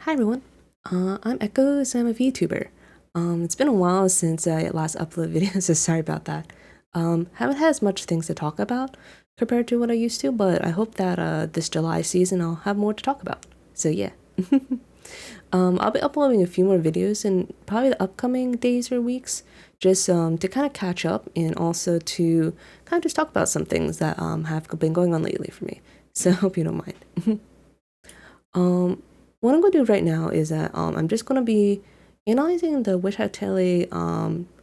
Hi everyone, I'm Echoes. I'm a VTuber. It's been a while since I last uploaded videos, so sorry about that. Haven't had as much things to talk about compared to what I used to, but I hope that this July season I'll have more to talk about. So yeah. I'll be uploading a few more videos in probably the upcoming days or weeks, just to kind of catch up and also to kind of just talk about some things that have been going on lately for me. So I hope you don't mind. What I'm going to do right now is that I'm just going to be analyzing the Witch Hat Atelier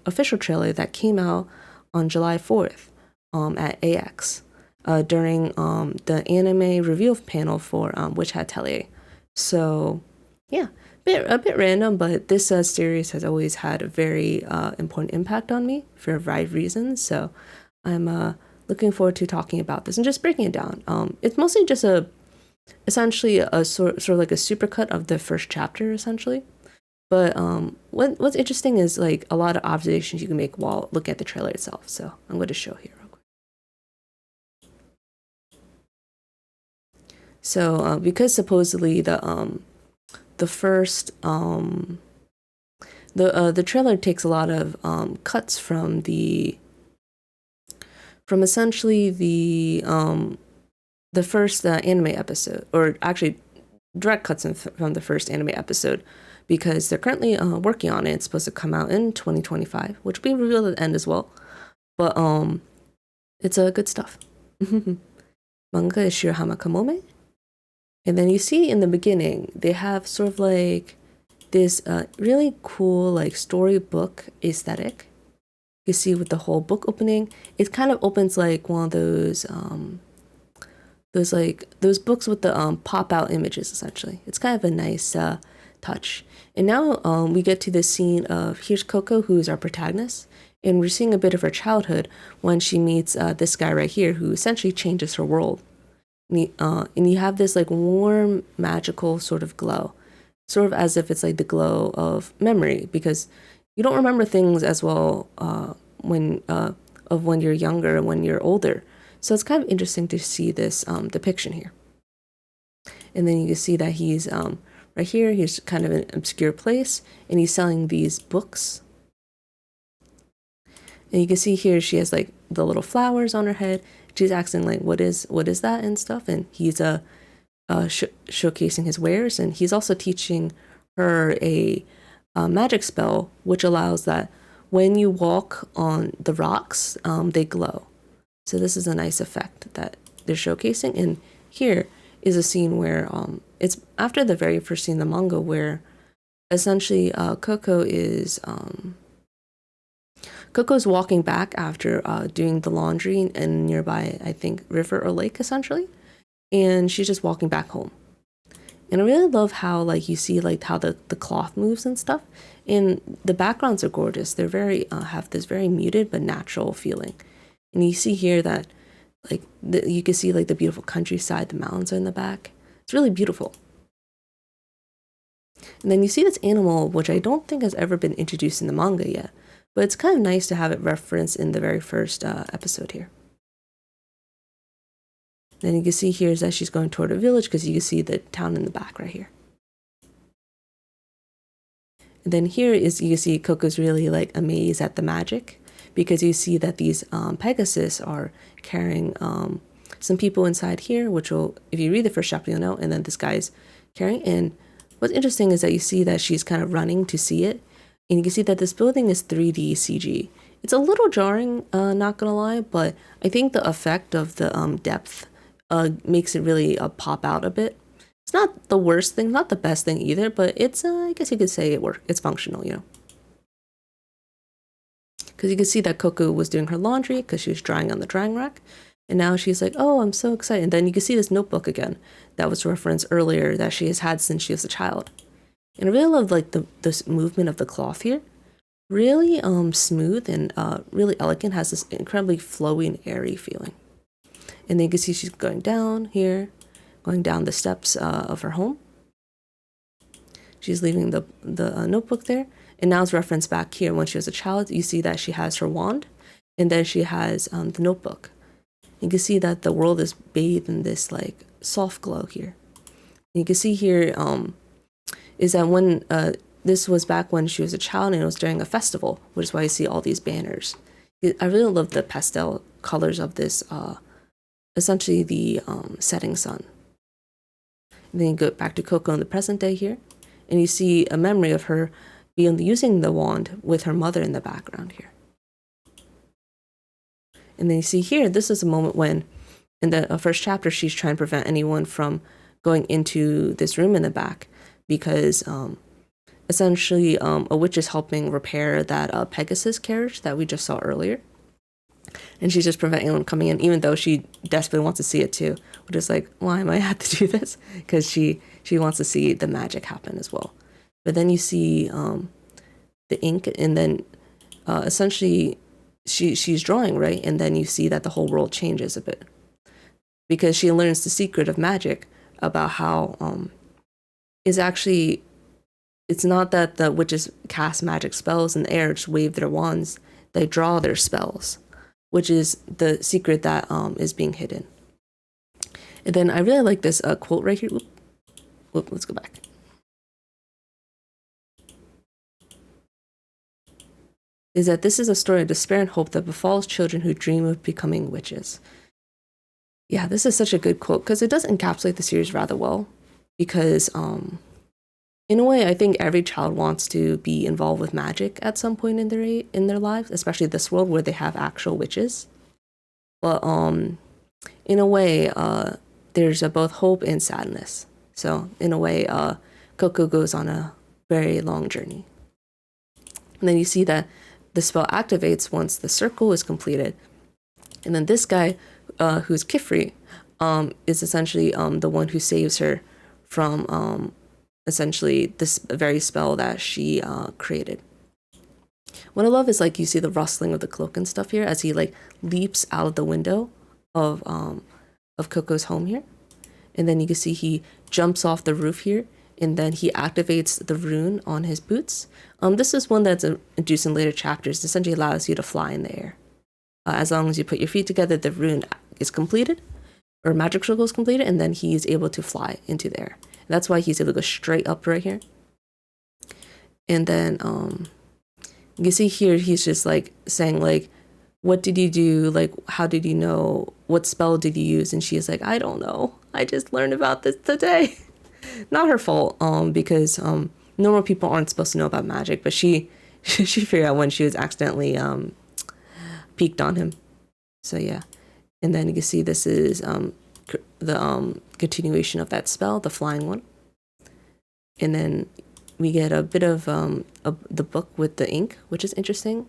official trailer that came out on July 4th at AX during the anime reveal panel for Witch Hat Atelier. So yeah, a bit random, but this series has always had a very important impact on me for a variety of reasons. So I'm looking forward to talking about this and just breaking it down. It's mostly just essentially a sort of like a supercut of the first chapter, essentially. But what's interesting is like a lot of observations you can make while looking at the trailer itself. So I'm going to show here real quick. So because supposedly the first the trailer takes a lot of cuts from essentially the first anime episode, or actually direct cuts from the first anime episode, because they're currently working on it. It's supposed to come out in 2025, which will be revealed at the end as well. But it's good stuff. Manga is Shirahama Kamome. And then you see in the beginning, they have sort of like this really cool like storybook aesthetic. You see with the whole book opening, it kind of opens like one of those books with the pop out images, essentially. It's kind of a nice touch. And now we get to this scene of, here's Coco, who is our protagonist, and we're seeing a bit of her childhood when she meets this guy right here, who essentially changes her world. And you have this like warm, magical sort of glow, sort of as if it's like the glow of memory, because you don't remember things as well when you're younger and when you're older. So it's kind of interesting to see this depiction here. And then you can see that he's right here, he's kind of an obscure place, and he's selling these books. And you can see here she has like the little flowers on her head. She's asking like, what is that and stuff. And he's showcasing his wares, and he's also teaching her a magic spell, which allows that when you walk on the rocks, they glow. So this is a nice effect that they're showcasing. And here is a scene where it's after the very first scene in the manga, where essentially Coco's walking back after doing the laundry in a nearby, I think, river or lake, essentially. And she's just walking back home. And I really love how like you see like how the cloth moves and stuff. And the backgrounds are gorgeous. They're very have this very muted but natural feeling. And you see here that like you can see like the beautiful countryside, the mountains are in the back. It's really beautiful. And then you see this animal, which I don't think has ever been introduced in the manga yet, but it's kind of nice to have it referenced in the very first episode here. Then you can see here is that she's going toward a village, because you can see the town in the back right here. And then here is you can see Coco's really like amazed at the magic, because you see that these Pegasus are carrying some people inside here, which will, if you read the first chapter, you'll know. And then this guy's carrying. And what's interesting is that you see that she's kind of running to see it. And you can see that this building is 3D CG. It's a little jarring, not gonna lie, but I think the effect of the depth makes it really pop out a bit. It's not the worst thing, not the best thing either, but it's, I guess you could say it's functional, you know. Because you can see that Coco was doing her laundry because she was drying on the drying rack. And now she's like, oh, I'm so excited. And then you can see this notebook again that was referenced earlier that she has had since she was a child. And I really love like this movement of the cloth here. Really smooth and really elegant, has this incredibly flowy and airy feeling. And then you can see she's going down here, going down the steps of her home. She's leaving the notebook there. And now it's referenced back here when she was a child. You see that she has her wand, and then she has the notebook. You can see that the world is bathed in this like soft glow here. And you can see here is that when this was back when she was a child and it was during a festival, which is why you see all these banners. I really love the pastel colors of this, essentially the setting sun. And then you go back to Coco in the present day here, and you see a memory of her using the wand with her mother in the background here. And then you see here, this is a moment when, in the first chapter, she's trying to prevent anyone from going into this room in the back because essentially a witch is helping repair that Pegasus carriage that we just saw earlier. And she's just preventing anyone coming in, even though she desperately wants to see it too. Which is like, why am I have to do this? Because she wants to see the magic happen as well. But then you see the ink, and then essentially she's drawing, right? And then you see that the whole world changes a bit. Because she learns the secret of magic about how it's not that the witches cast magic spells in the air, just wave their wands. They draw their spells, which is the secret that is being hidden. And then I really like this quote right here. Let's go back. Is that this is a story of despair and hope that befalls children who dream of becoming witches. Yeah, this is such a good quote because it does encapsulate the series rather well. Because in a way, I think every child wants to be involved with magic at some point in their lives, especially this world where they have actual witches. But in a way, there's both hope and sadness. So in a way, Coco goes on a very long journey. And then you see that the spell activates once the circle is completed. And then this guy, who's Kifri, is essentially the one who saves her from essentially this very spell that she created. What I love is like you see the rustling of the cloak and stuff here as he like leaps out of the window of Coco's home here. And then you can see he jumps off the roof here, and then he activates the rune on his boots. This is one that's introduced in later chapters. It essentially allows you to fly in the air. As long as you put your feet together, the rune is completed, or magic circle is completed, and then he's able to fly into the air. And that's why he's able to go straight up right here. And then you can see here he's just like saying like, what did you do? Like, how did you know? What spell did you use? And she's like, I don't know. I just learned about this today. Not her fault, because normal people aren't supposed to know about magic, but she figured out when she was accidentally peeked on him. So yeah. And then you can see this is the continuation of that spell, the flying one. And then we get a bit of the book with the ink, which is interesting.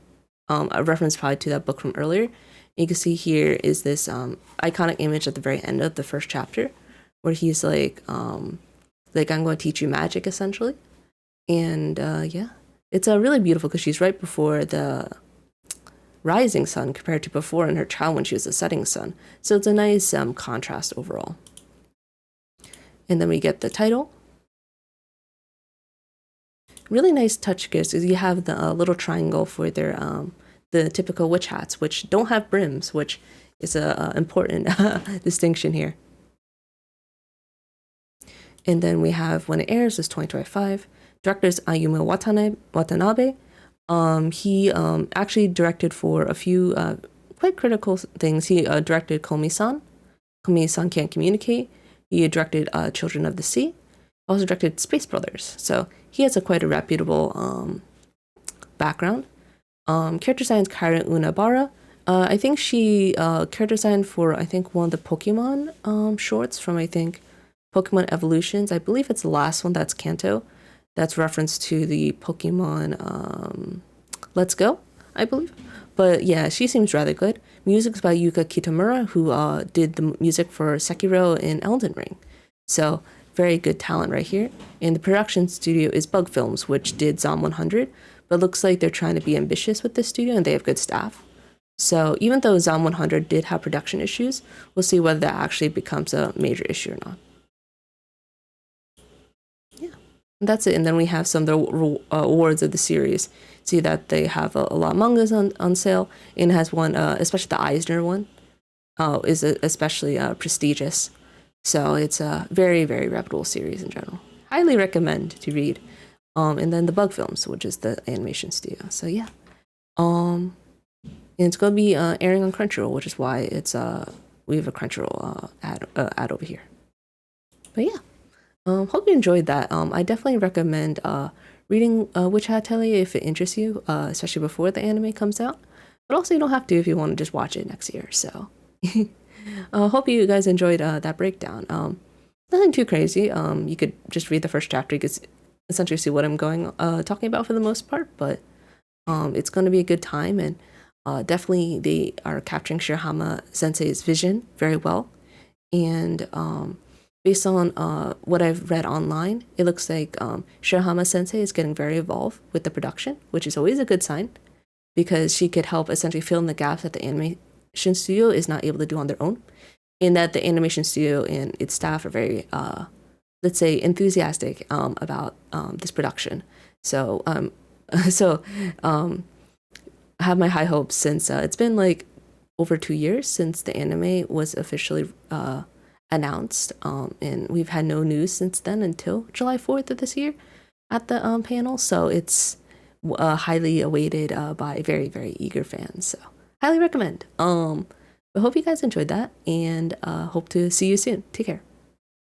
A reference probably to that book from earlier. You can see here is this iconic image at the very end of the first chapter, where he's like I'm going to teach you magic, essentially. And yeah, it's really beautiful because she's right before the rising sun compared to before in her child when she was the setting sun. So it's a nice contrast overall. And then we get the title. Really nice touch because you have the little triangle for their the typical witch hats, which don't have brims, which is a important distinction here. And then we have when it airs is 2025. Director is Ayumu Watanabe. He actually directed for a few quite critical things. He directed Komi-san. Komi-san Can't Communicate. He directed Children of the Sea. Also directed Space Brothers. So he has quite a reputable background. Character design is Karen Unabara. I think she character designed for one of the Pokemon shorts from Pokemon Evolutions. I believe it's the last one that's Kanto. That's reference to the Pokemon Let's Go, I believe. But yeah, she seems rather good. Music's by Yuka Kitamura, who did the music for Sekiro and Elden Ring. So very good talent right here. And the production studio is Bug Films, which did Zom 100. But it looks like they're trying to be ambitious with this studio and they have good staff. So even though Zom 100 did have production issues, we'll see whether that actually becomes a major issue or not. That's it. And then we have some of the awards of the series. See that they have a lot of mangas on sale, and it has one, especially the Eisner one, is especially prestigious. So it's a very, very reputable series in general. highly recommend to read. And then the Bug Films, which is the animation studio. So yeah. And it's gonna be airing on Crunchyroll, which is why it's we have a Crunchyroll ad over here. But yeah, hope you enjoyed that. I definitely recommend reading Witch Hat Atelier if it interests you, especially before the anime comes out. But also, you don't have to if you want to just watch it next year. So, hope you guys enjoyed that breakdown. Nothing too crazy. You could just read the first chapter. You could essentially see what I'm talking about for the most part. But it's going to be a good time, and definitely they are capturing Shirahama Sensei's vision very well. And based on what I've read online, it looks like Shirahama Sensei is getting very involved with the production, which is always a good sign, because she could help essentially fill in the gaps that the animation studio is not able to do on their own, and that the animation studio and its staff are very, let's say, enthusiastic about this production. So, I have my high hopes, since it's been like over 2 years since the anime was officially announced, and we've had no news since then until July 4th of this year at the panel. So it's highly awaited by very, very eager fans. So highly recommend. I hope you guys enjoyed that, and hope to see you soon. Take care.